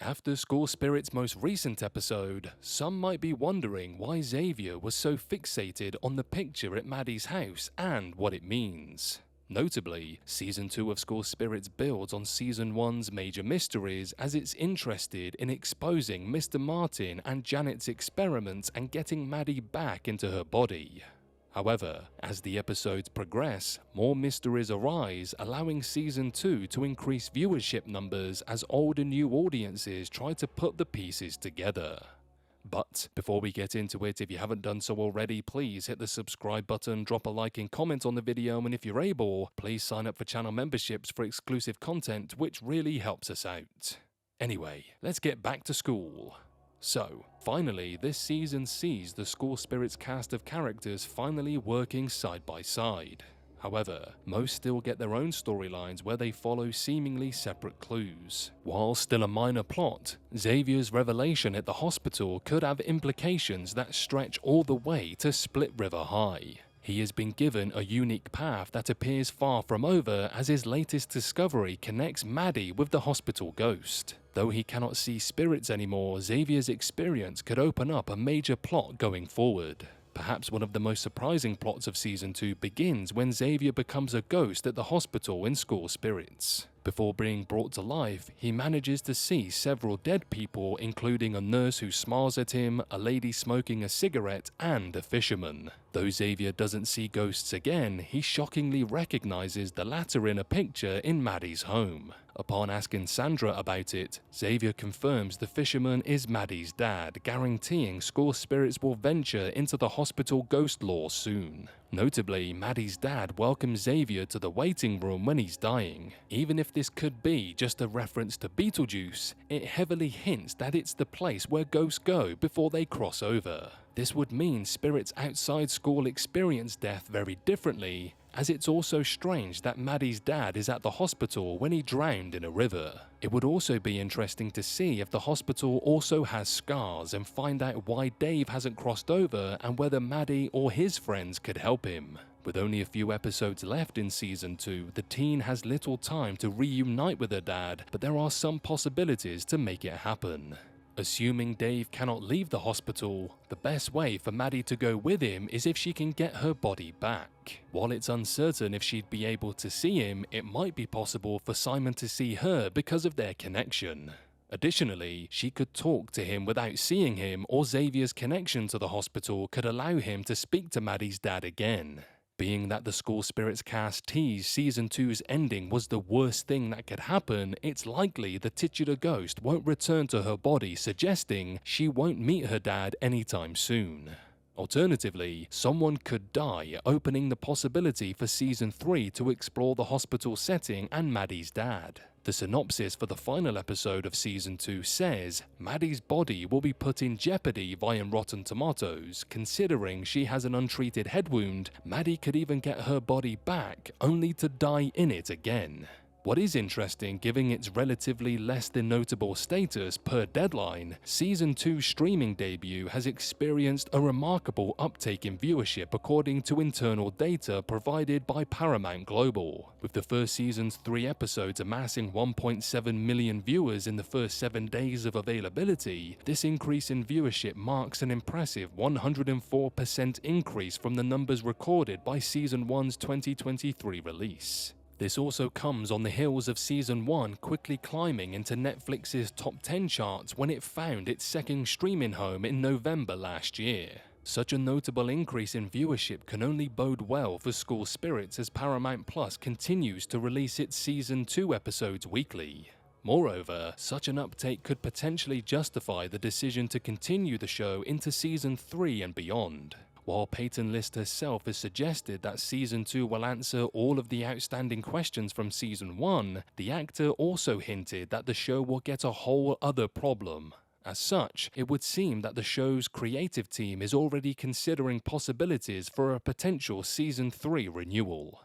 After School Spirit's most recent episode, some might be wondering why Xavier was so fixated on the picture at Maddie's house and what it means. Notably, Season 2 of School Spirits builds on Season 1's major mysteries as it's interested in exposing Mr. Martin and Janet's experiments and getting Maddie back into her body. However, as the episodes progress, more mysteries arise, allowing Season 2 to increase viewership numbers as old and new audiences try to put the pieces together. But before we get into it, if you haven't done so already, please hit the subscribe button, drop a like and comment on the video, and if you're able, please sign up for channel memberships for exclusive content, which really helps us out. Anyway, let's get back to school. So, finally, this season sees the School Spirits cast of characters finally working side by side. However, most still get their own storylines where they follow seemingly separate clues. While still a minor plot, Xavier's revelation at the hospital could have implications that stretch all the way to Split River High. He has been given a unique path that appears far from over as his latest discovery connects Maddie with the hospital ghost. Though he cannot see spirits anymore, Xavier's experience could open up a major plot going forward. Perhaps one of the most surprising plots of Season 2 begins when Xavier becomes a ghost at the hospital in School Spirits. Before being brought to life, he manages to see several dead people, including a nurse who smiles at him, a lady smoking a cigarette, and a fisherman. Though Xavier doesn't see ghosts again, he shockingly recognizes the latter in a picture in Maddie's home. Upon asking Sandra about it, Xavier confirms the fisherman is Maddie's dad, guaranteeing School Spirits will venture into the hospital ghost lore soon. Notably, Maddie's dad welcomes Xavier to the waiting room when he's dying. Even if this could be just a reference to Beetlejuice, it heavily hints that it's the place where ghosts go before they cross over. This would mean spirits outside school experience death very differently, as it's also strange that Maddie's dad is at the hospital when he drowned in a river. It would also be interesting to see if the hospital also has scars and find out why Dave hasn't crossed over and whether Maddie or his friends could help him. With only a few episodes left in Season 2, the teen has little time to reunite with her dad, but there are some possibilities to make it happen. Assuming Dave cannot leave the hospital, the best way for Maddie to go with him is if she can get her body back. While it's uncertain if she'd be able to see him, it might be possible for Simon to see her because of their connection. Additionally, she could talk to him without seeing him, or Xavier's connection to the hospital could allow him to speak to Maddie's dad again. Being that the School Spirits cast teased Season 2's ending was the worst thing that could happen, it's likely the titular ghost won't return to her body, suggesting she won't meet her dad anytime soon. Alternatively, someone could die, opening the possibility for Season 3 to explore the hospital setting and Maddie's dad. The synopsis for the final episode of Season 2 says, Maddie's body will be put in jeopardy via Rotten Tomatoes. Considering she has an untreated head wound, Maddie could even get her body back, only to die in it again. What is interesting, given its relatively less than notable status per Deadline, Season 2's streaming debut has experienced a remarkable uptake in viewership according to internal data provided by Paramount Global. With the first season's 3 episodes amassing 1.7 million viewers in the first 7 days of availability, this increase in viewership marks an impressive 104% increase from the numbers recorded by Season 1's 2023 release. This also comes on the heels of Season 1 quickly climbing into Netflix's top 10 charts when it found its second streaming home in November last year. Such a notable increase in viewership can only bode well for School Spirits as Paramount Plus continues to release its Season 2 episodes weekly. Moreover, such an uptake could potentially justify the decision to continue the show into Season 3 and beyond. While Peyton List herself has suggested that Season 2 will answer all of the outstanding questions from Season 1, the actor also hinted that the show will get a whole other problem. As such, it would seem that the show's creative team is already considering possibilities for a potential Season 3 renewal.